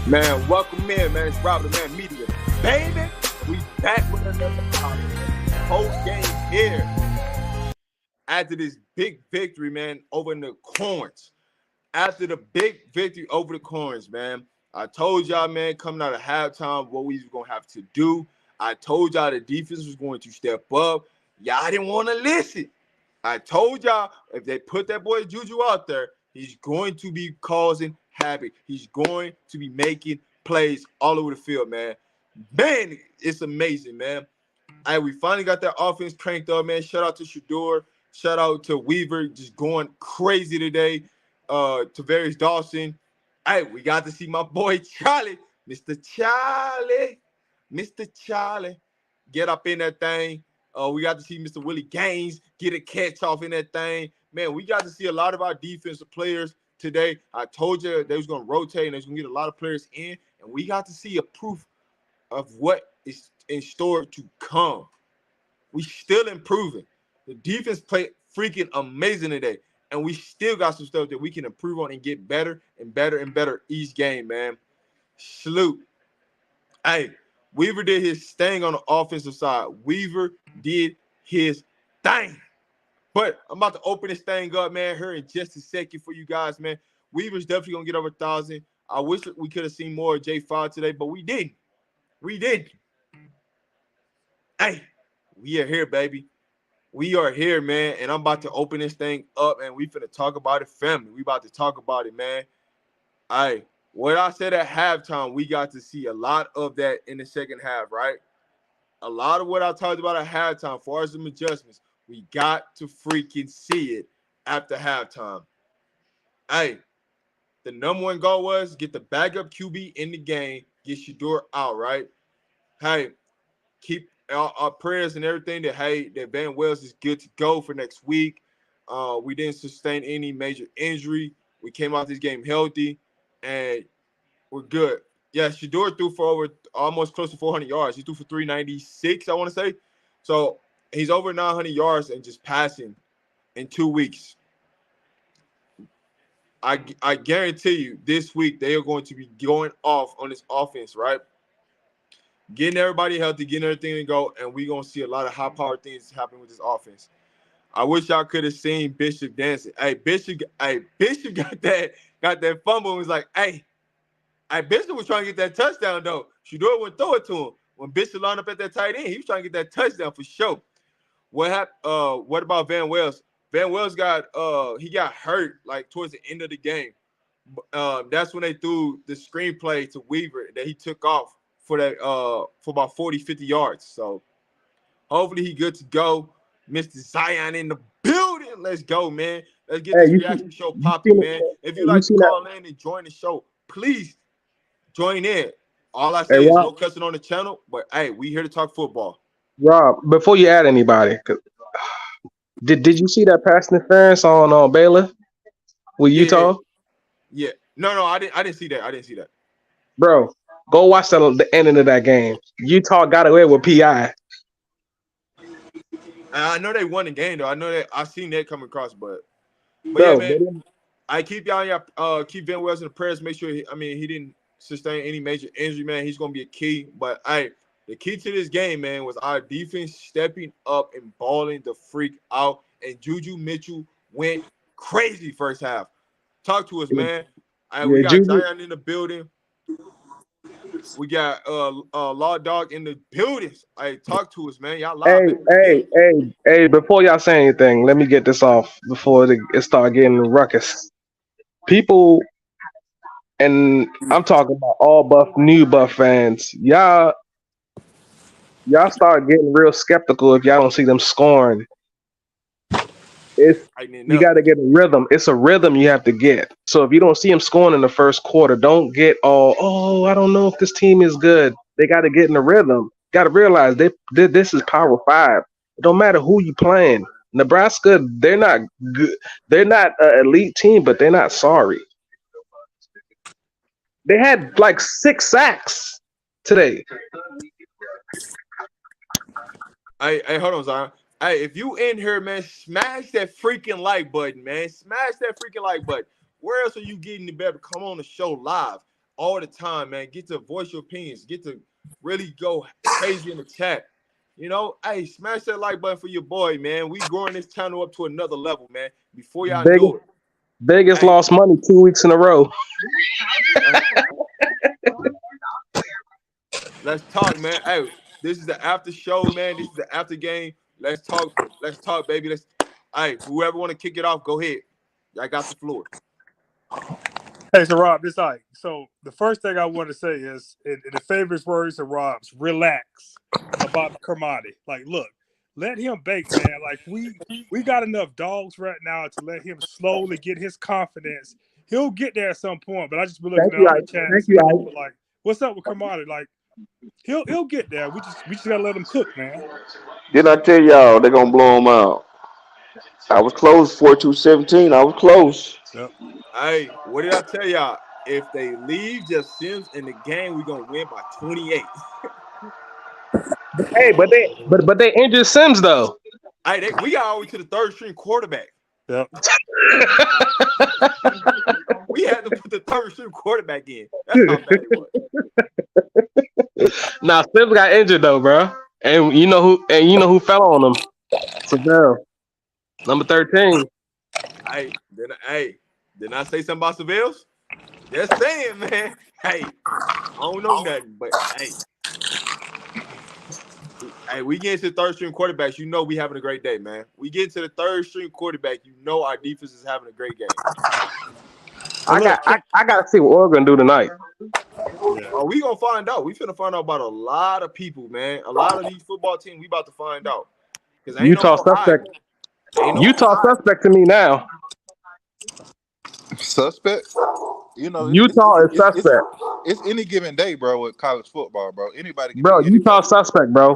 Man, welcome in, man. It's Robert Man Media. Baby, we back with another PostGame here. After this big victory, man, over in the Corns. After the big victory over the Corns, man. I told y'all, man, coming out of halftime, what we was going to have to do. I told y'all the defense was going to step up. Y'all didn't want to listen. I told y'all if they put that boy Juju out there, he's going to be causing havoc. He's going to be making plays all over the field, man. Man, it's amazing, man. We finally got that offense cranked up, man. Shout out to Shador. Shout out to Weaver, just going crazy today. Tavares Dawson. We got to see my boy Charlie, Mr. Charlie, get up in that thing. We got to see Mr. Willie Gaines get a catch off in that thing. Man, we got to see a lot of our defensive players today. I told you they was going to rotate and they was going to get a lot of players in, and we got to see a proof of what is in store to come. We still improving. The defense played freaking amazing today, and we still got some stuff that we can improve on and get better and better and better each game, man. Salute. Weaver did his thing on the offensive side. Weaver did his thing. But I'm about to open this thing up, man, here in just a second for you guys, man. Weaver's definitely going to get over 1,000. I wish we could have seen more of J5 today, but we didn't. We did. We are here, baby. We are here, man, and I'm about to open this thing up, and we finna talk about it, family. We about to talk about it, man. What I said at halftime, we got to see a lot of that in the second half, right? A lot of what I talked about at halftime, as far as some adjustments, we got to freaking see it after halftime. The number one goal was get the backup QB in the game, get Shador out, right? Keep our prayers and everything that Van Wells is good to go for next week. We didn't sustain any major injury. We came out this game healthy, and we're good. Yeah, Shador threw for over almost close to 400 yards. He threw for 396, I want to say. So he's over 900 yards and just passing in 2 weeks. I guarantee you this week they are going to be going off on this offense, right? Getting everybody healthy, getting everything to go, and we're going to see a lot of high-powered things happen with this offense. I wish y'all could have seen Bishop dancing. Bishop got that fumble and was like, Bishop was trying to get that touchdown, though. Shador wouldn't throw it to him. When Bishop lined up at that tight end, he was trying to get that touchdown for sure. What happened? What about Van Wells? Van Wells got hurt like towards the end of the game. That's when they threw the screenplay to Weaver that he took off for about 40, 50 yards. So hopefully he good to go. Mr. Zion in the building. Let's go, man. Let's get this reaction show popping, man. If you like to call in and join the show, please join in. All I say is no cussing on the channel, but we here to talk football. Rob, before you add anybody, did you see that pass interference on Baylor with Utah? Yeah. No, I didn't see that. Bro, go watch the ending of that game. Utah got away with PI. I know they won the game though. I know that I seen that come across, but Bro, yeah, man. I keep y'all in your keep Van Wells in the prayers. Make sure he didn't sustain any major injury, man. He's gonna be a key. But the key to this game, man, was our defense stepping up and balling the freak out. And Juju Mitchell went crazy first half. Talk to us, man. We got Zion in the building. We got Law Dog in the buildings. Talk to us, man. Y'all live. Hey, before y'all say anything, let me get this off before it start getting ruckus. People, and I'm talking about all Buff, new Buff fans, y'all start getting real skeptical if y'all don't see them scoring. You got to get a rhythm. It's a rhythm you have to get. So if you don't see them scoring in the first quarter, don't get I don't know if this team is good. They got to get in the rhythm. Got to realize this is Power 5. It don't matter who you playing. Nebraska, they're not good. They're not an elite team, but they're not sorry. They had like 6 sacks today. Hold on, Zion. If you in here, man, smash that freaking like button, man. Smash that freaking like button. Where else are you getting the better? Come on the show live all the time, man. Get to voice your opinions. Get to really go crazy in the chat. Hey, smash that like button for your boy, man. We growing this channel up to another level, man. Before y'all Vegas, know it. Vegas Hey, lost money 2 weeks in a row. hey, let's talk, man. Hey, this is the after show, man. This is the after game. Let's talk. Let's talk, baby. Hey, whoever want to kick it off, go ahead. I got the floor. Hey, so Rob, this Ike. So the first thing I want to say is, in the famous words of Rob's, relax about Kermani. Like, look, let him bake, man. Like we got enough dogs right now to let him slowly get his confidence. He'll get there at some point, but I just been looking Thank at you, all the Ike. chat and Thank you, seeing Ike. people like, what's up with Kermani? Like, he'll get there. We just gotta let him cook, man. Didn't I tell y'all they're gonna blow him out? I was close 4-2-17. I was close. Yep. Hey, what did I tell y'all? If they leave Jeff Sims in the game, we're gonna win by 28. Hey, but they injured Sims though. Hey, we got all the way to the third string quarterback. Yep. We had to put the third string quarterback in. That's how bad it was. Now Sims got injured though, bro. And you know who? And you know who fell on him? Seville, number 13. Hey, didn't I say something about Seville's? Just saying, man. Hey, I don't know nothing, but hey, we get into the third string quarterbacks. You know we having a great day, man. We get into the third string quarterback. You know our defense is having a great game. So look, I gotta see what Oregon do tonight. yeah. Oh, we gonna find out. We finna find out about a lot of people, man. A lot of these football teams. We about to find out because ain't no Utah more hiding. suspect. Ain't no more Utah hiding. suspect to me now. Suspect. Utah is suspect, It's any given day, bro. With college football, bro, anybody can bro. beat Utah anybody. suspect, bro.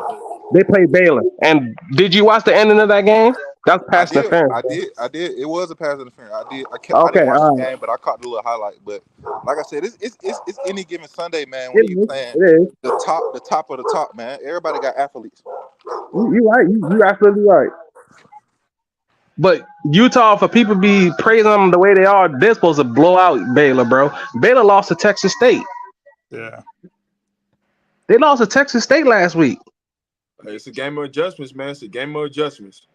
They played Baylor. And did you watch the ending of that game? That's I pass did, interference. I did, I did. It was a pass interference. I Okay, didn't watch the all right. game, but I caught the little highlight. But like I said, it's any given Sunday, man. When It you is. playing It is. the top of the top, man. Everybody got athletes. You right. You absolutely right. But Utah, for people be praising them the way they are, they're supposed to blow out Baylor, bro. Baylor lost to Texas State. Yeah. They lost to Texas State last week. It's a game of adjustments, man. It's a game of adjustments.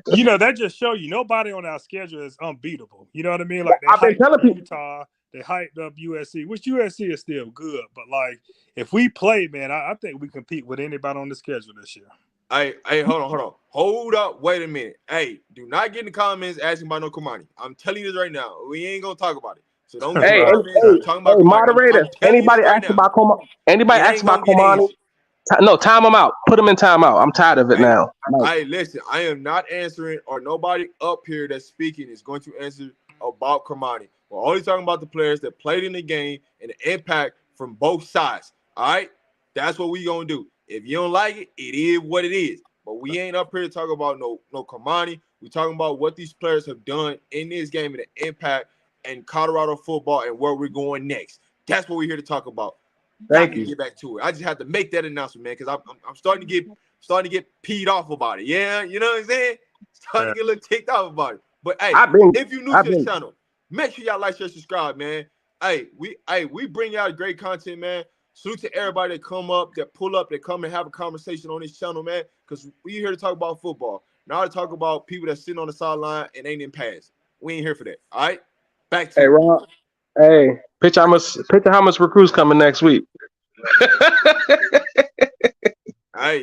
You know, that just show you nobody on our schedule is unbeatable. You know what I mean? Like they I've been hyped telling up people. Utah, they hyped up USC, which USC is still good. But like if we play, man, I think we compete with anybody on the schedule this year. Hey, hold on. Hold up. Wait a minute. Hey, do not get in the comments asking about no Kamani. I'm telling you this right now. We ain't gonna talk about it. So don't get in Hey, the Right. comments talking hey, about Kamani. I'm moderator. telling you this Anybody right ask now. about Komani? Anybody It ask ain't gonna about get Komani? easy. No, time them out. Put them in timeout. I'm tired of it Hey, now. Like, listen. I am not answering, or nobody up here that's speaking is going to answer about Kamani. We're only talking about the players that played in the game and the impact from both sides. All right, that's what we gonna do. If you don't like it, it is what it is. But we ain't up here to talk about no Kamani. We talking about what these players have done in this game and the impact in Colorado football and where we're going next. That's what we're here to talk about. Y'all thank can you. get back to it. I just have to make that announcement, man, because I'm starting to get peed off about it. Yeah, you know what I'm saying? Starting Yeah. to get a little ticked off about it. But hey, I've been, if you're new I've to the been. channel, make sure y'all like, share, subscribe, man. We bring out great content, man. Salute to everybody that come up, that pull up, that come and have a conversation on this channel, man. Because we here to talk about football. Not to talk about people that sitting on the sideline and ain't in pass. We ain't here for that. All right, back Hey, to it. Ron. Hey, picture how much recruits coming next week. Nah,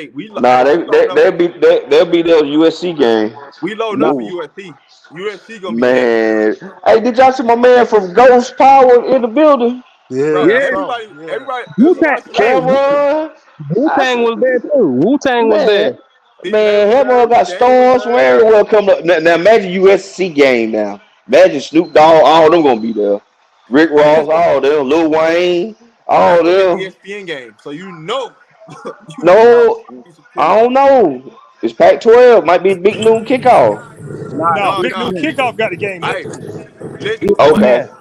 We loading up. they'll be those USC game. We loading up for Ooh, USC. USC gonna be next, man. Hey, did y'all see my man from Ghost Power in the building? Yeah, bro. I Yeah, saw. Everybody, Yeah. everybody. Wu There's a lot Tang. of Hey, celebrities. Cameron. Wu I Tang said, was there too. Wu Tang was man, there. T-Pain was That there. boy got Game was storms from there. everywhere coming up. Now imagine USC game now. Imagine Snoop Dogg, all them gonna be there. Rick Hey, Ross, all them. Lil Wayne, that's all gonna be an them. ESPN game. So No, be some I food. don't know. It's Pac-12. Might be a big noon kickoff. Nah, No, No, Big no. Noon Kickoff got the game Hey, next week. listen. One Okay. ESPN. thing.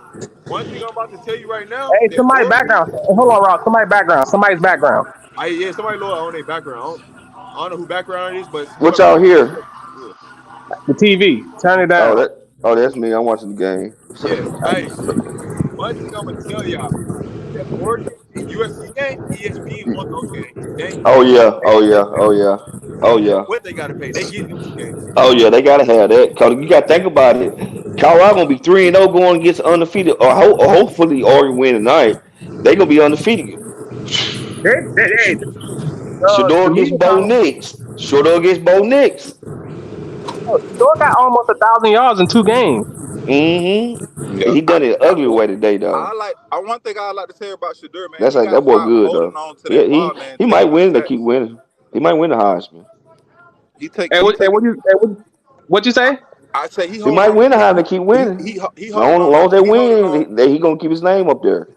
One thing I'm about to tell you right now Hey, that somebody Oregon. background. Hold on, Rob. Somebody background. Somebody's background. Yeah, somebody lower on their background. I don't know who background it is, but What whoever y'all background hear? is, The TV. Turn it Oh, down. that's me. I'm watching the game. yeah. Yeah. Hey. one thing I'm gonna tell y'all: that Oregon and USC game, ESPN on those games. They ain't Oh paying for yeah, them. They oh gonna yeah, pay for oh them. yeah, I oh don't care yeah, what they gotta pay. They getting them two games. oh yeah. They gotta have that. Cause you gotta think about it. Colorado gonna be 3-0 going against undefeated, or hopefully Oregon win tonight. They gonna be undefeated. Hey, Shador to me, against Bo Nix. Shador against Bo Nix. Shador got almost 1,000 yards in 2 games. Mm-hmm. Yeah, He done it ugly way today though. one thing I like to say about Shadur, man. That's He like got that to boy start good holding though. on to Yeah, that he ball, man. he might Taking them win. They keep sacks. winning. He might win the Heisman. And He what, and taking. what you what you say? I say he He holding might on. win the Heisman. Keep winning. He holding Long, on long to as they he holding on. win, he gonna keep his name up there.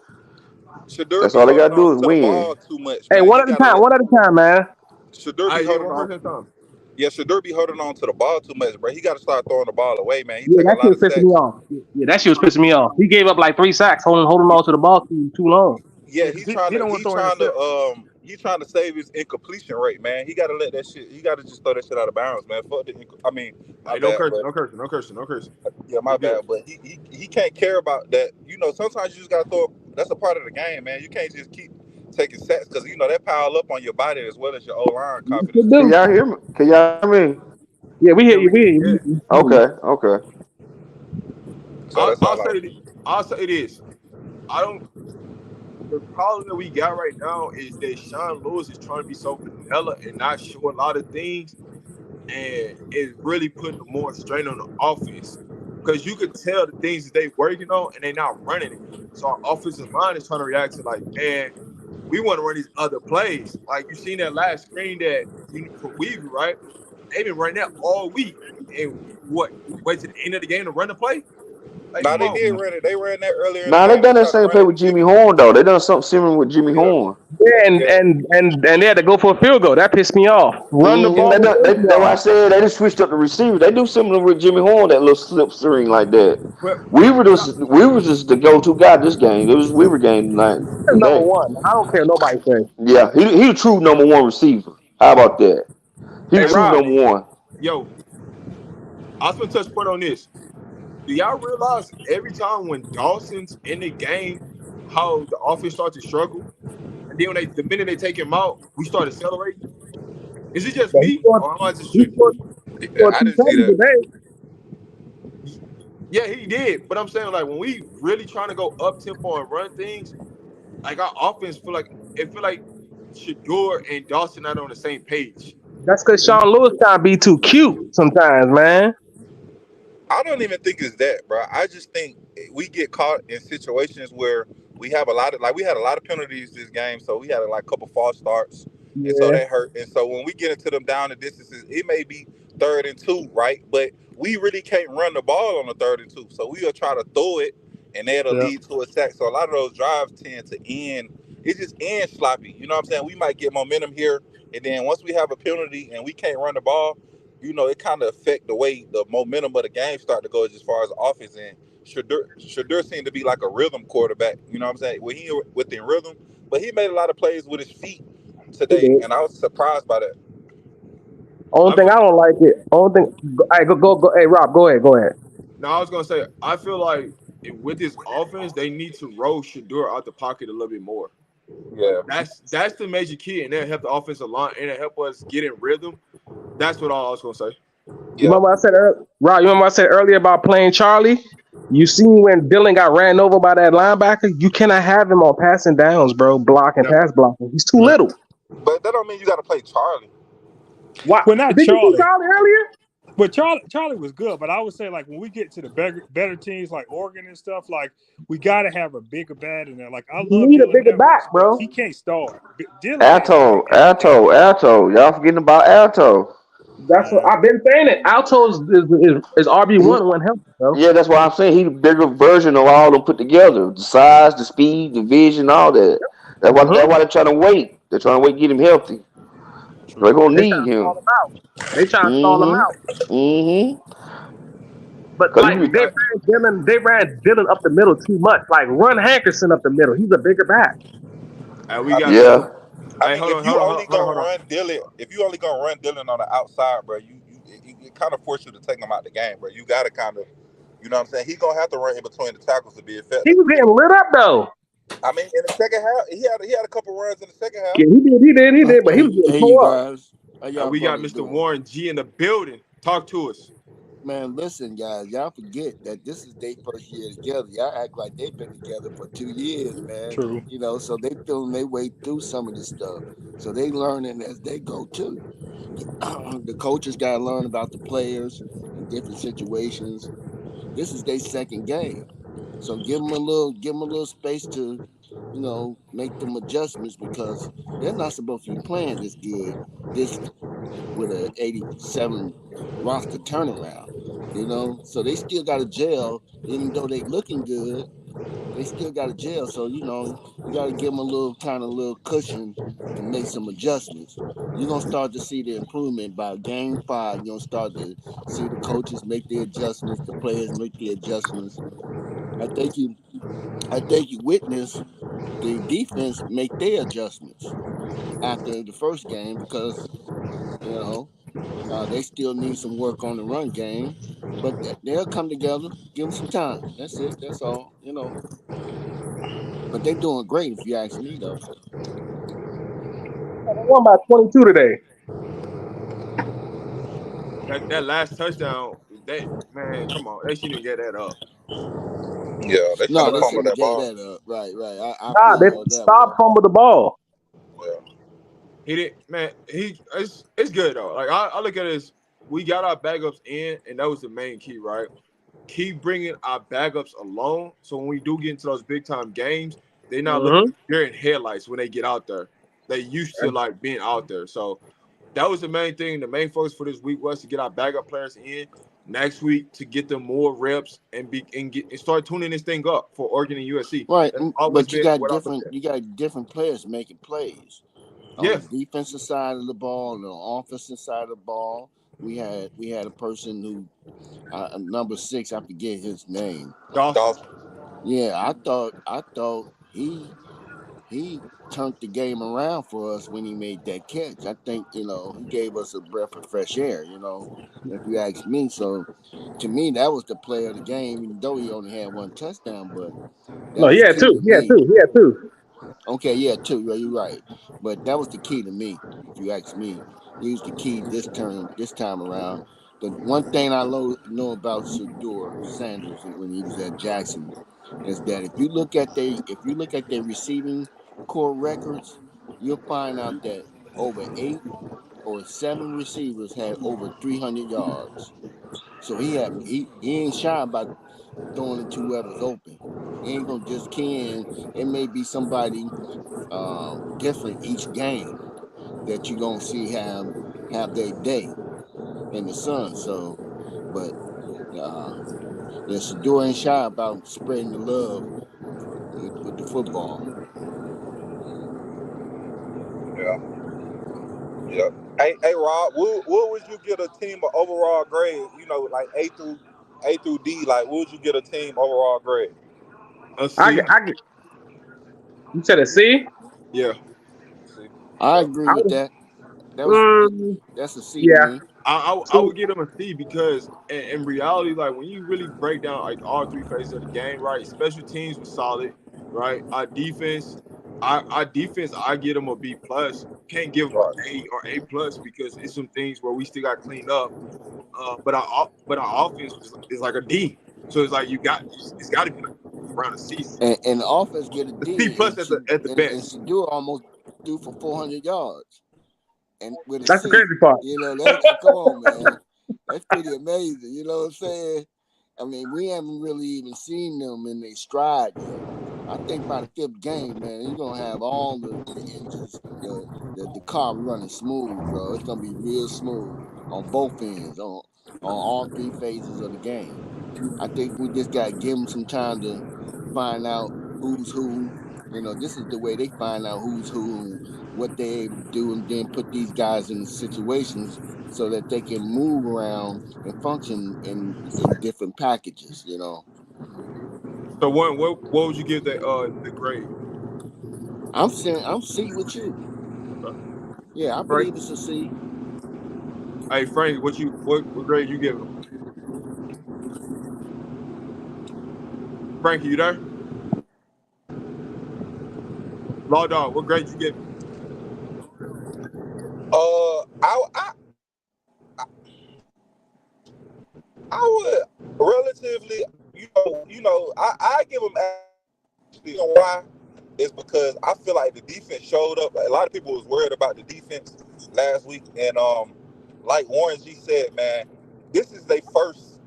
Shadur That's be all they holding gotta on do is to the win. ball too much, Hey, man. one He at a gotta time, let one at a time, man. Shadur All be right, yeah, holding one on. person at a time. Yeah, Shadur be holding on to the ball too much, bro. He got to start throwing the ball away, man. He Yeah, taking a that shit lot was of pissing me sacks. off. Yeah, that shit was pissing me off. He gave up like 3 sacks, holding on to the ball too long. Yeah, Yeah, because he don't want to throw intercept. he trying to save his incompletion rate, man. He got to let that shit. He got to just throw that shit out of bounds, man. Fuck the. I mean, my Hey, no bad, cursing, but no cursing, no cursing, no cursing. yeah, my We good. bad. But he can't care about that. You know, sometimes you just got to throw. That's a part of the game, man. You can't just keep taking sacks because you know that pile up on your body as well as your O line Yes, confidence it too. Can do. y'all hear me? Can y'all hear me? Yeah, we hear Yeah, you. We hear you. yeah. We hear Okay, you. okay. So that's I'll all I. say I'll say this. I don't. The problem that we got right now is that Sean Lewis is trying to be so vanilla and not show a lot of things, and it's really putting more strain on the offense because you could tell the things that they working on and they're not running it. So our offensive line is trying to react to like, man, we want to run these other plays. Like you seen that last screen that from Weaver, right? They've been running that all week, and what? We wait to the end of the game to run the play? Like, Nah, come they on. did run it. They ran that earlier in the Nah, they game. They done that started same play running with it. Jimmy Horn though. They done something similar with Jimmy Yeah, Horn. Yeah, and, yeah. and and and they had to go for a field goal. That pissed me off. Run the Mm-hmm. ball They and done, field that's why I goal. said they just switched up the receiver. They do similar with Jimmy Horn, that little slip string like that. But We were just the go-to guy this game. It was Weaver game tonight That's number today. one. I don't care nobody say. Yeah, he the true number one receiver. How about that? He the Hey, hey, true Rob. number one. yo, I was gonna touch point on this. Do y'all realize every time when Dawson's in the game, how the offense starts to struggle, and then when the minute they take him out, we start accelerating? Is it just But he me, scored. or am I just He tripping? scored. He scored I two didn't see touchdowns that. today. Yeah, he did. But I'm saying like when we really trying to go up tempo and run things, like our offense feel like Shador and Dawson not on the same page. That's because Sean Lewis trying to be too cute sometimes, man. I don't even think it's that, bro. I just think we get caught in situations where we have a lot of we had a lot of penalties this game, so we had like a couple false starts, and so Yeah, that hurt. And so when we get into them down the distances, it may be 3rd and 2, right? But we really can't run the ball on the 3rd and 2, so we'll try to throw it, and that'll Yeah. lead to a sack. So a lot of those drives tend to end. It just ends sloppy. You know what I'm saying? We might get momentum here, and then once we have a penalty and we can't run the ball, it kind of affect the way the momentum of the game start to go as far as the offense. And Shadur seemed to be like a rhythm quarterback. You know what I'm saying? When he within rhythm, but he made a lot of plays with his feet he today, did. and I was surprised by that. Only I thing feel I don't like it. Only thing. All right, go. Hey, Rob, go ahead. Go ahead. now I was gonna say I feel like with this offense they need to roll Shador out the pocket a little bit more. Yeah, That's the major key, and that help the offensive line and it help us get in rhythm. That's what all I was gonna say. You yeah. remember what I said, Rob? You remember what I said earlier about playing Charlie? You seen when Dylan got ran over by that linebacker? You cannot have him on passing downs, bro. Blocking, No, pass blocking. He's too no. little. But that don't mean you got to play Charlie. Why? Well, not Did you see Charlie, Charlie earlier? but Charlie was good. But I would say like when we get to the better teams like Oregon and stuff, like we got to have a bigger bat in there. Like I You love need a Dylan bigger Edwards, back, but bro. he can't start. Dylan can't start Alto, at all. Alto. Y'all forgetting about Alto. That's what Yeah. I've been saying. It Alto's is RB1 when healthy, bro. Yeah, that's why I'm saying he the bigger version of all of them put together. The size, the speed, the vision, all that. That's Mm-hmm. why they're trying to wait. They're trying to wait to get him healthy. They're True. gonna They trying need to stall him. him out. They trying to stall him out. Mm-hmm. Mm-hmm. But Cause like you All right, They ran Dylan up the middle too much. Like run Hankerson up the middle. He's a bigger back. all right, we I got mean, to if yeah. go. I Hey, mean, hold if on, you hold on, hold on, only hold on, gonna hold on. run Dylan, on the outside, bro, it kind of force you to take him out the game, bro. You gotta kind of, You know what I'm saying? He's gonna have to run in between the tackles to be He effective. was getting lit up though. I mean, in the second half, he had a couple runs in the second half. Yeah, he did, but he was getting Hey, you tore up. guys, how y'all We got brothers Mr. doing? Warren G in the building. Talk to us. Man, listen, guys, y'all forget that this is their first year together. Y'all act like they've been together for 2 years, man. True. So they feeling their way through some of this stuff. So they learning as they go too. The coaches got to learn about the players in different situations. This is their second game, so give them a little space to, make them adjustments because they're not supposed to be playing this good, this with a 87 roster turnaround. So they still got a jail, even though they looking good. They still got a jail, so you got to give them a little cushion to make some adjustments. You're gonna start to see the improvement by game 5. You're gonna start to see the coaches make the adjustments, the players make the adjustments. I think you, I think you witness the defense make their adjustments after the first game because you know they still need some work on the run game, but they'll come together. Give them some time. That's it. That's all. But they're doing great if you ask me, though. They won by 22 today. That last touchdown, they man, come on, they shouldn't get that up. Yeah, they shouldn't No, have they But shouldn't fumbled have that gave ball. that up. Right, right. I Nah, feel they you on that stopped one. fumble the ball. Yeah, he did, man. It's good though. Like I look at this, we got our backups in, and that was the main key, right? Keep bringing our backups along, so when we do get into those big time games, they're not looking Mm-hmm. they're in headlights when they get out there. They used to like being out there, so that was the main thing. The main focus for this week was to get our backup players in next week to get them more reps and start tuning this thing up for Oregon and USC. Right, That's always but you been got what I look different at. you got different players making plays on the Yeah, defensive side of the ball, and on the offensive side of the ball. We had a person who number 6. I forget his name. Dawson. Dawson. Yeah, I thought he turned the game around for us when he made that catch. I think he gave us a breath of fresh air. If you ask me. So to me, that was the player of the game. Even though he only had one touchdown, but No, that was key to he had me. two, he had two. Okay, yeah, too. Yeah, you're right. But that was the key to me, if you ask me. He was the key this time around. The one thing I know about Shador Sanders when he was at Jackson is that if you look at their receiving core records, you'll find out that over 8 or 7 receivers had over 300 yards. So he ain't shy about throwing it to whoever's open. He ain't gonna just key in. It may be somebody different each game that you're gonna see have their day in the sun. So, but uh, yeah, Shador ain't shy about spreading the love with the football. Yeah, yeah. Hey, Rob, what would you get a team of overall grade? Like A through D. Like, what would you get a team overall grade? A I, C. I, you said a C? Yeah. See, I yeah, agree I with would, that. That was mm, that's a C to yeah, me. I C. would give them a C because in reality, like when you really break down like all three phases of the game, right? Special teams was solid, right? Our defense, I give them a B plus. Can't give them an right. A or A plus because it's some things where we still got cleaned up. But our offense is like a D. So it's like it's got to be like around a C. And the offense get a The C D, plus at the and best. Shador almost threw for 400 yards, and with a That's the C. crazy part. That come on, man, that's pretty amazing. You know what I'm saying? I mean, we haven't really even seen them in their stride yet. I think by the 5th game, man, you're gonna have all the engines, the car running smooth, bro. It's gonna be real smooth on both ends, on all 3 phases of the game. I think we just got to give them some time to find out who's who. This is the way they find out who's who and what they're able to do, and then put these guys in situations so that they can move around and function in different packages. So what would you give the grade? I'm C with you. Yeah, I Frank? believe it's a C. Hey Frank, what grade you give him? Frankie, you there? Law Dog, what grade you give him? I would relatively, I give them actually. You know why? Is because I feel like the defense showed up. A lot of people was worried about the defense last week, and like Warren G said, man, this is their first,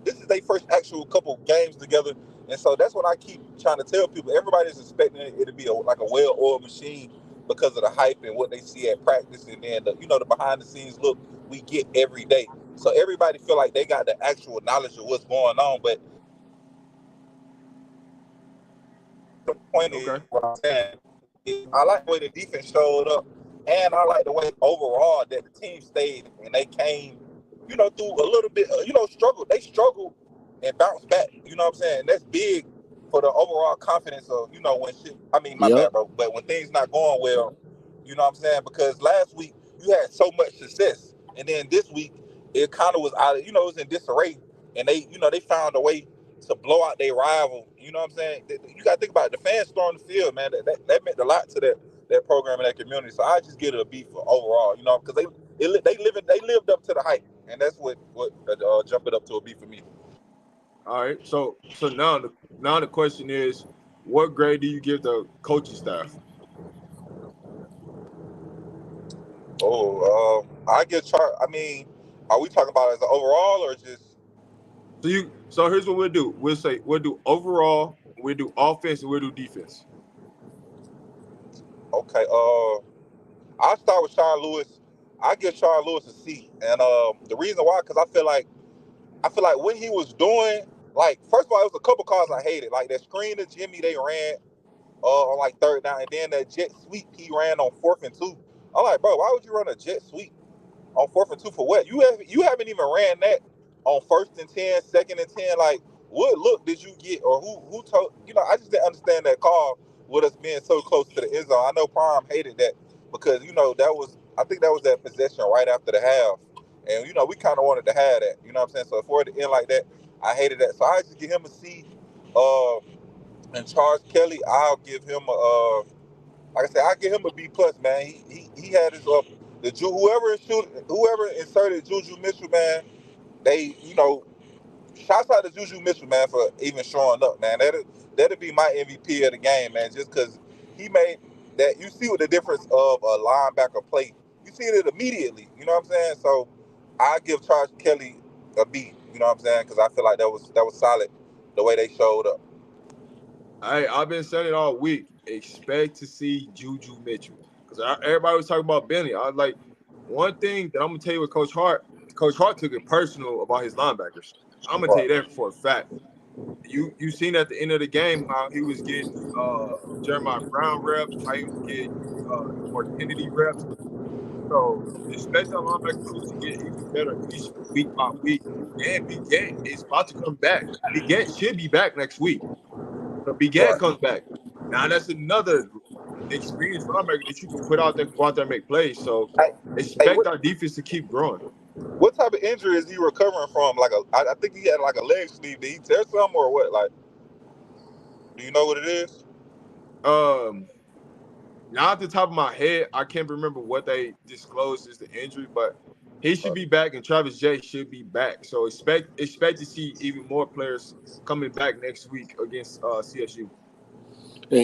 this is their first actual couple games together, and so that's what I keep trying to tell people. Everybody's expecting it to be like a well-oiled machine because of the hype and what they see at practice, and then the behind-the-scenes look we get every day. So everybody feel like they got the actual knowledge of what's going on, but the point is, Okay. what I'm saying is, I like the way the defense showed up, and I like the way overall that the team stayed and they came, through a little bit, struggled. They struggled and bounced back. You know what I'm saying? That's big for the overall confidence of, when shit. I mean, my Yep. bad, bro. But when things not going well, you know what I'm saying? Because last week you had so much success, and then this week it kind of was out. It was in disarray, and they found a way to blow out their rival. You know what I'm saying? You got to think about it. The fans storming the field, man. That meant a lot to that program and that community. So I just give it a B for overall, because they lived up to the hype, and that's what jump it up to a B for me. All right. So now the question is, what grade do you give the coaching staff? I get chart. I mean, are we talking about as an overall or just So here's what we'll do. We'll do overall, we'll do offense, and we'll do defense. okay? I'll start with Sean Lewis. I give Sean Lewis a C, and the reason why, because I feel like what he was doing, like, first of all, it was a couple calls I hated, like that screen to Jimmy they ran on like third down, and then that jet sweep he ran on 4th and 2. I'm like, bro, why would you run a jet sweep on 4th and 2 for what? You haven't even ran that on 1st and 10, 2nd and 10. Like, what look did you get, or who told? I just didn't understand that call with us being so close to the end zone. I know Prime hated that because I think that was that possession right after the half, and we kind of wanted to have that. You know what I'm saying? So for it to end like that, I hated that. So I just give him a C. Uh, and Charles Kelly, I'll give him like I said, I give him a B plus, man. He had his whoever inserted Juju Mitchell, man. They shouts out to Juju Mitchell, man, for even showing up, man. That'd be my MVP of the game, man. Just because he made that, you see what the difference of a linebacker play. You see it immediately. You know what I'm saying? So I give Charles Kelly a B. You know what I'm saying? Because I feel like that was solid the way they showed up. I've been saying it all week. Expect to see Juju Mitchell because everybody was talking about Bentley. I was like, one thing that I'm gonna tell you with Coach Hart. Coach Hart took it personal about his linebackers. I'm gonna tell you Right. that for a fact. You seen at the end of the game how he was getting Jeremiah Brown reps, how he was getting more Kennedy reps. So expect our linebacker crew to get even better each week by week. And Big Gant is about to come back. Big Gant should be back next week. So Big Gant Right. comes back. Now that's another experienced linebacker that you can put out there, go out there and make plays. So Hey, hey, expect our defense to keep growing. what type of injury is he recovering from? Like I think he had like a leg sleeve. Did he tear something or what? Like, do you know what it is? Um, Now at the top of my head, I can't remember what they disclosed as the injury, but he should be back and Travis J should be back. So expect to see even more players coming back next week against CSU. And,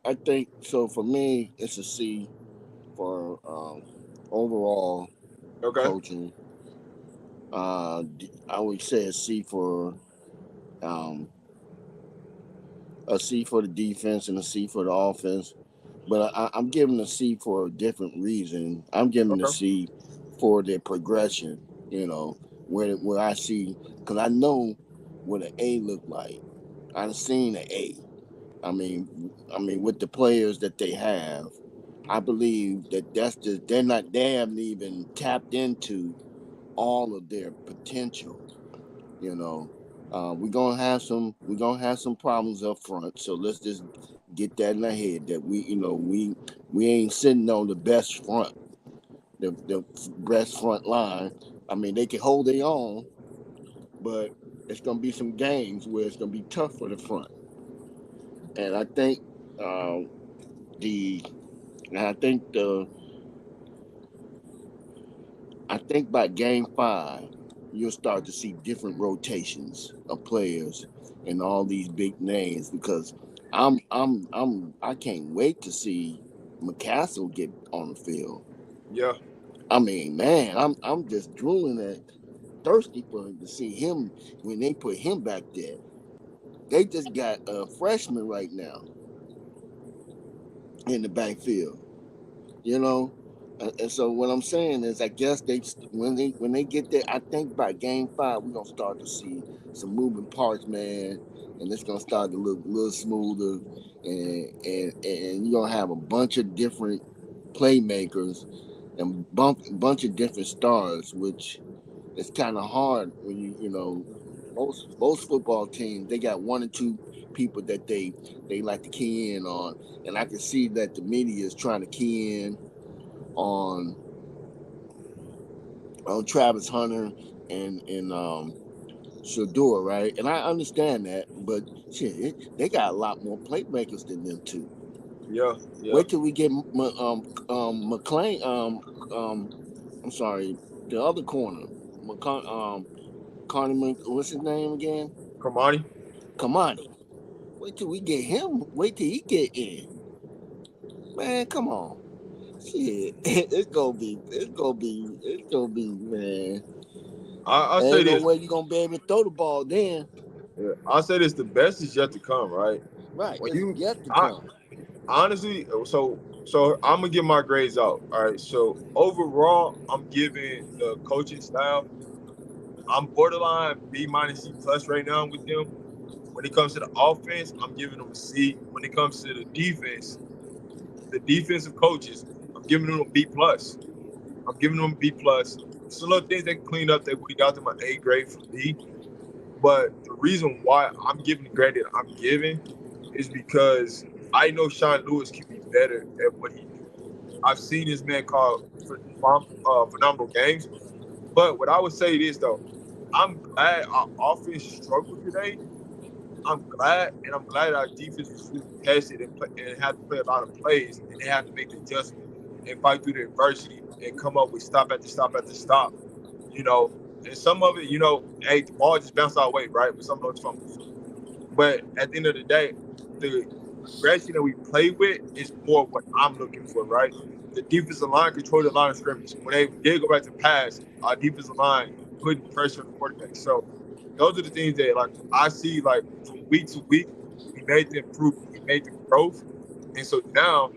I think so. For me, it's a C for overall Okay. coaching. I would say um, a C for the defense and a C for the offense. But I'm giving a C for a different reason. I'm giving a Okay. C for the progression. Where I see, because I know what an A look like. I've seen an A. I mean, with the players that they have, I believe they haven't even tapped into all of their potential. You know, we're gonna have some problems up front. So let's just get that in the head that we ain't sitting on the best front line. I mean, they can hold their own, but it's gonna be some games where it's gonna be tough for the front, and um, the and I think by game 5, you'll start to see different rotations of players and all these big names because I can't wait to see McCassell get on the field. Yeah, I mean, man, I'm just drooling at thirsty for to see him when they put him back there. They just got a freshman right now in the backfield, you know. And so what I'm saying is, I guess when they get there, I think by game 5 we're gonna start to see some moving parts, man, and it's gonna start to look a little smoother, and you're gonna have a bunch of different playmakers and bunch of different stars, which is kind of hard when most football teams they got one or two people that they like to key in on, and I can see that the media is trying to key in on Travis Hunter and Shador, right? And I understand that, but they got a lot more playmakers than them too. yeah, yeah. Wait till we get McClain. I'm sorry, the other corner, Connie. What's his name again? Kamani. Kamani. Wait till we get him. Wait till he get in. Man, come on. Shit, it's gonna be, man. I'll There say ain't no this. way you're gonna be able to throw the ball then. Yeah, I'll say this. The best is yet to come, right? Right, When it's you, yet to I come. honestly, so I'm gonna get my grades out. All right. So overall, I'm giving the coaching staff. I'm borderline B minus C plus right now with them. When it comes to the offense, I'm giving them a C. When it comes to the defensive coaches, I'm giving them a B plus. I'm giving them a B plus. Some little things they can clean up. They would have got them an A grade for B. But the reason why I'm giving the grade that I'm giving is because I know Sean Lewis can be better at what he do. I've seen this man call phenomenal games. But what I would say is though, I'm glad our offense struggled today. I'm glad our defense was really tested and had to play a lot of plays, and they had to make the adjustment and fight through the adversity and come up with stop after stop after stop. You know, and some of it, hey, the ball just bounced our way, right? With some of those fumbles. But at the end of the day, the aggression that we play with is more what I'm looking for, right? The defensive line controlled the line of scrimmage. When they did go back to pass, our defensive line putting pressure on the quarterback. So those are the things that like I see like from week to week, we made the improvement, we made the growth. And so now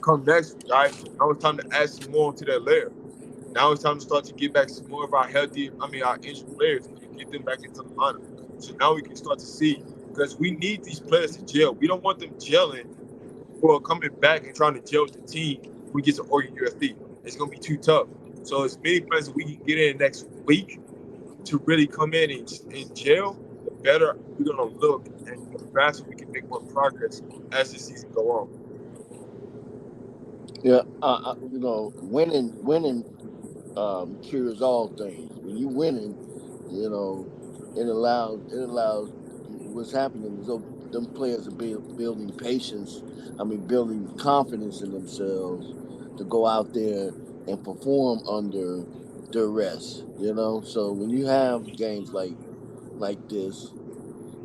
come next week, right? Now it's time to add some more to that layer. Now it's time to start to get back some more of our injured players and get them back into the lineup. So now we can start to see because we need these players to gel. We don't want them gelling or coming back and trying to gel with the team when we get to Oregon USD. It's gonna be too tough. So as many players as we can get in next week to really come in and gel, the better we're gonna look and the faster we can make more progress as the season go on. Yeah, winning cures all things. When you winning, you know, it allows what's happening is them players are building patience. I mean, building confidence in themselves to go out there and perform under duress. So when you have games like this,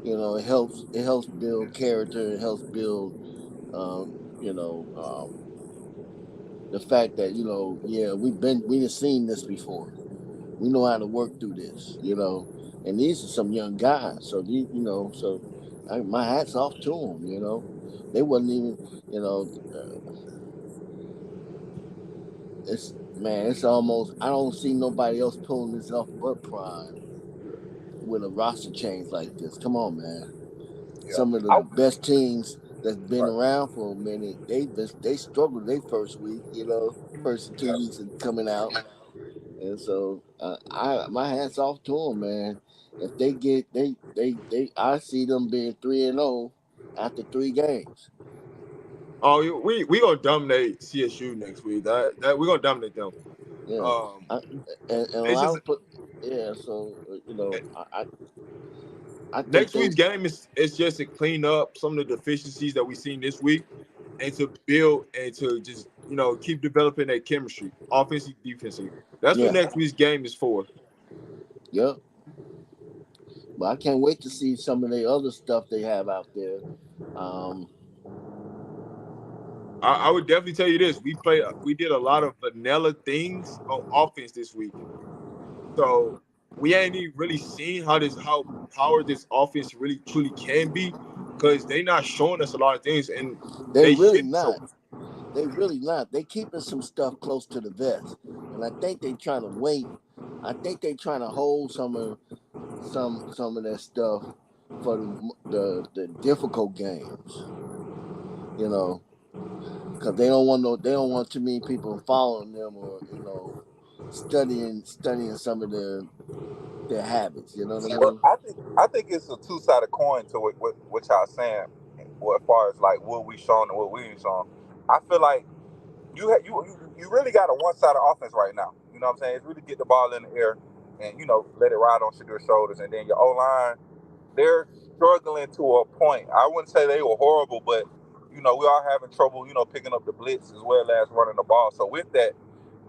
it helps build character. It helps build, um, you know, the fact that yeah, we've seen this before. We know how to work through this. And these are some young guys, so my hats off to them. They wasn't even, you know, it's man, it's almost I don't see nobody else pulling this off but Prime with a roster change like this. Come on, man. Yeah. Some of the best teams that's been Right. around for a minute, they struggled their first week, first Yeah. 2 weeks of coming out. And so I my hats off to them, man. If they get I see them being 3-0 after 3 games. Oh, we gonna dominate CSU next week. That we gonna dominate them. Yeah, Um, I, and a it's lot just of put yeah. So I think Next they week's game is just to clean up some of the deficiencies that we've seen this week, and to build and to just keep developing that chemistry, offensive, defensive. That's what yeah, next week's game is for. yeah. But I can't wait to see some of the other stuff they have out there. Um, I would definitely tell you this: we did a lot of vanilla things on offense this week, so we ain't even really seen how power this offense really truly can be, because they not showing us a lot of things, and they're they really should show not. us. They really not. They keeping some stuff close to the vest, and I think they trying to wait. I think they trying to hold some of that stuff for the difficult games. You know, because they don't want too many people following them, or studying some of their habits. You know what I Well, mean? I think it's a two-sided coin to what y'all saying. Well, as far as like what we shown and what we ain't shown, I feel like you really got a one-sided offense right now. You know what I'm saying? It's really get the ball in the air and let it ride on your shoulders, and then your O line, they're struggling to a point. I wouldn't say they were horrible, but we are having trouble, picking up the blitz as well as running the ball. So with that,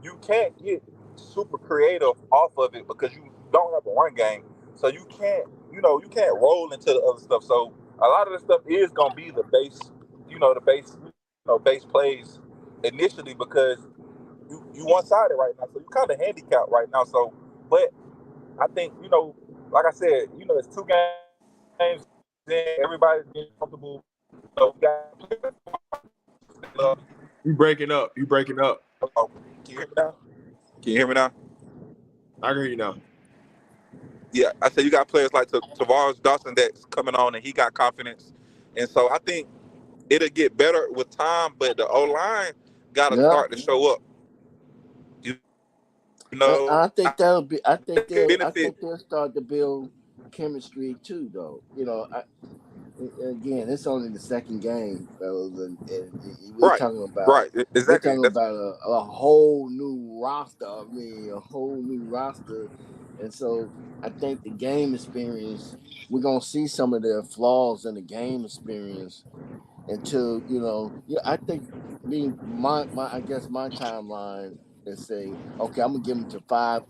you can't get super creative off of it because you don't have a run game. So you can't roll into the other stuff. So a lot of the stuff is gonna be the base, base plays initially because you one sided right now. So you kind of handicapped right now. So, but I think like I said, it's 2 games in, everybody's getting comfortable. We got You breaking up. You breaking up. can you hear me now? Can you hear me now? I can hear you now. Yeah, I said you got players like Tavares Dawson that's coming on and he got confidence, and so I think it'll get better with time. But the O line got to Yeah. start to show up. And I I think that'll be. I think think they'll. I benefit. think they'll start to build chemistry too, though. Again, it's only the second game, fellas, and we're Right, talking about right, exactly. That's a whole new roster. I mean, a whole new roster, and so I think the game experience, we're gonna see some of their flaws in the game experience until yeah. I think my I guess my timeline is say, okay, I'm gonna give them to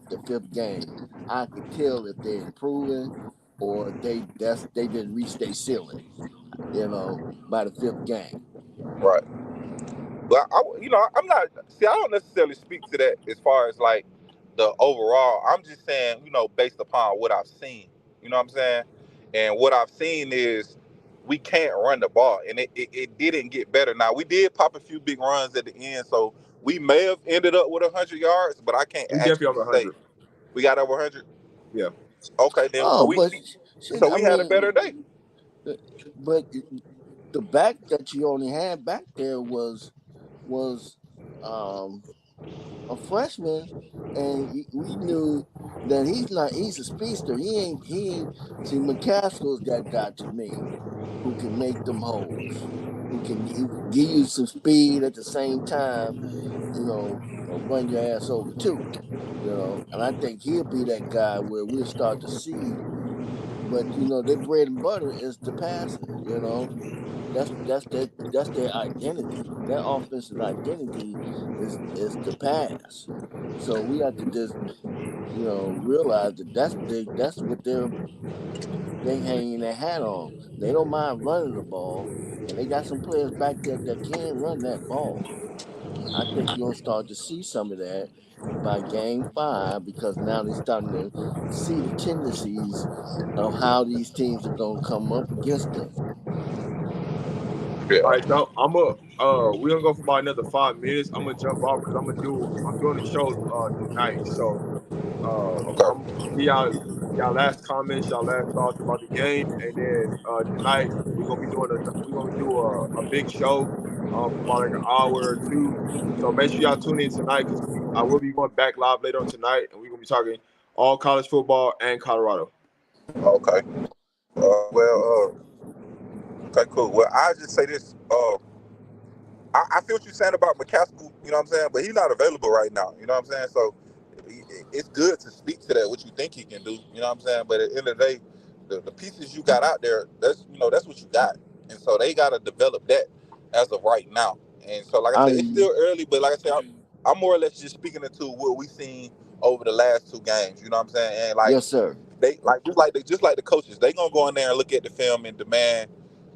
the fifth game. I could tell if they're improving or if they didn't reach their ceiling, by the fifth game. right. But I'm not. See, I don't necessarily speak to that as far as like the overall. I'm just saying, based upon what I've seen. You know what I'm saying? And what I've seen is we can't run the ball, and it didn't get better. Now we did pop a few big runs at the end, so we may have ended up with 100 yards, but I can't We definitely actually over say 100. we got over 100. Yeah. Okay, then Oh, but shit, so I we had a mean, better day. but the back that you only had back there was um a freshman, and we knew that he's a speedster. He ain't see McCaskill's that guy to me who can make them holes, who can give you some speed at the same time, run your ass over too. And I think he'll be that guy where we'll start to see. But their bread and butter is the passing. That's their identity. Their offensive identity is the pass. So we have to just realize that that's what they hanging their hat on. They don't mind running the ball, and they got some players back there that can run that ball. I think you'll start to see some of that by game 5 because now they're starting to see the tendencies of how these teams are going to come up against them. All Yeah. right, so we're gonna go for about another 5 minutes. I'm gonna jump off because I'm doing a show tonight. So Okay. I'm give y'all last comments, y'all last thoughts about the game, and then tonight we're gonna do a big show for about like an hour or two. So make sure y'all tune in tonight because I will be going back live later on tonight, and we're gonna be talking all college football and Colorado. Okay. Okay, cool. Well, I just say this. I feel what you're saying about McCaskill, you know what I'm saying? But he's not available right now, you know what I'm saying? So it's good to speak to that, what you think he can do, you know what I'm saying? But at the end of the day, the pieces you got out there, that's what you got, and so they got to develop that as of right now. And so, like I said, it's I'm still early, but like I said, I'm more or less just speaking into what we seen over the last 2 games. You know what I'm saying? And like yes, sir. they just like the coaches, they gonna go in there and look at the film and demand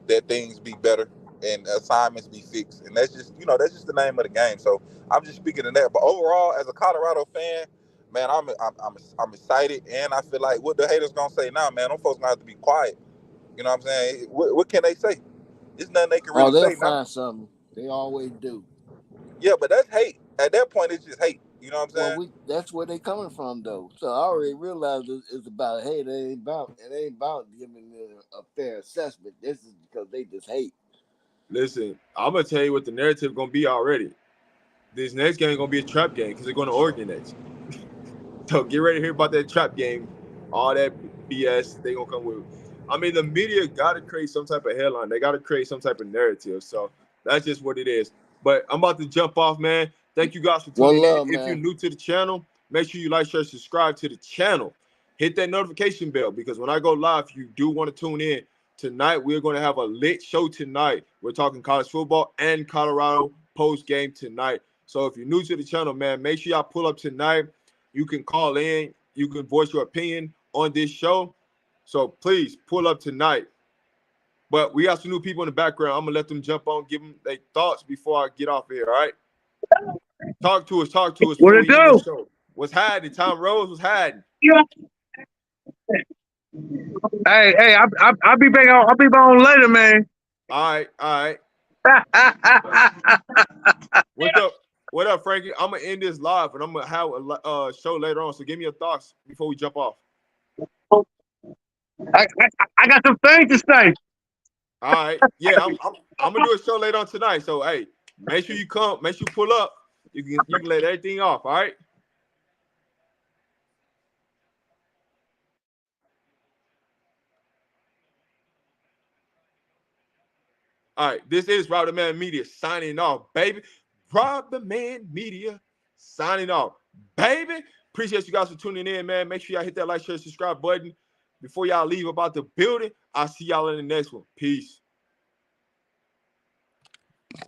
that things be better and assignments be fixed. And that's just the name of the game. So I'm just speaking to that. But overall, as a Colorado fan, man, I'm excited, and I feel like what the haters gonna say now, man, them folks gonna have to be quiet. You know what I'm saying? What can they say? There's nothing they can Oh, really they'll say now. find something. They always do. Yeah, but that's hate. At that point, it's just hate. You know what I'm Well, saying? that's where they coming from though. So I already realized it's about hate. It ain't about giving them a fair assessment. This is because they just hate. Listen, I'm gonna tell you what the narrative gonna be already. This next game gonna be a trap game because they're going to Oregon next. So get ready to hear about that trap game. All that BS they gonna come with. I mean, the media gotta create some type of headline. They gotta create some type of narrative. So that's just what it is. But I'm about to jump off, man. Thank you guys for One tuning in. love, If you're man. new to the channel, make sure you like, share, subscribe to the channel. Hit that notification bell because when I go live, you do want to tune in. Tonight, we're going to have a lit show tonight. We're talking college football and Colorado post game tonight. So if you're new to the channel, man, make sure y'all pull up tonight. You can call in. You can voice your opinion on this show. So please pull up tonight. But we got some new people in the background. I'm going to let them jump on, give them their thoughts before I get off of here, all right? Talk to us What before it we end the do? show. What's hiding? Tom Rose was hiding. Yeah. Hey, I'll be back on. I'll be back on later, man. All right. What's up? What up, Frankie? I'm going to end this live, and I'm going to have a show later on. So give me your thoughts before we jump off. I got some things to say. All right. Yeah, I'm gonna do a show later on tonight. So hey, make sure you come, make sure you pull up. You can let everything off, all right? All right, this is Rob the Man Media signing off, baby. Rob the Man Media signing off, baby. Appreciate you guys for tuning in, man. Make sure y'all hit that like, share, subscribe button before y'all leave about the building. I'll see y'all in the next one. Peace.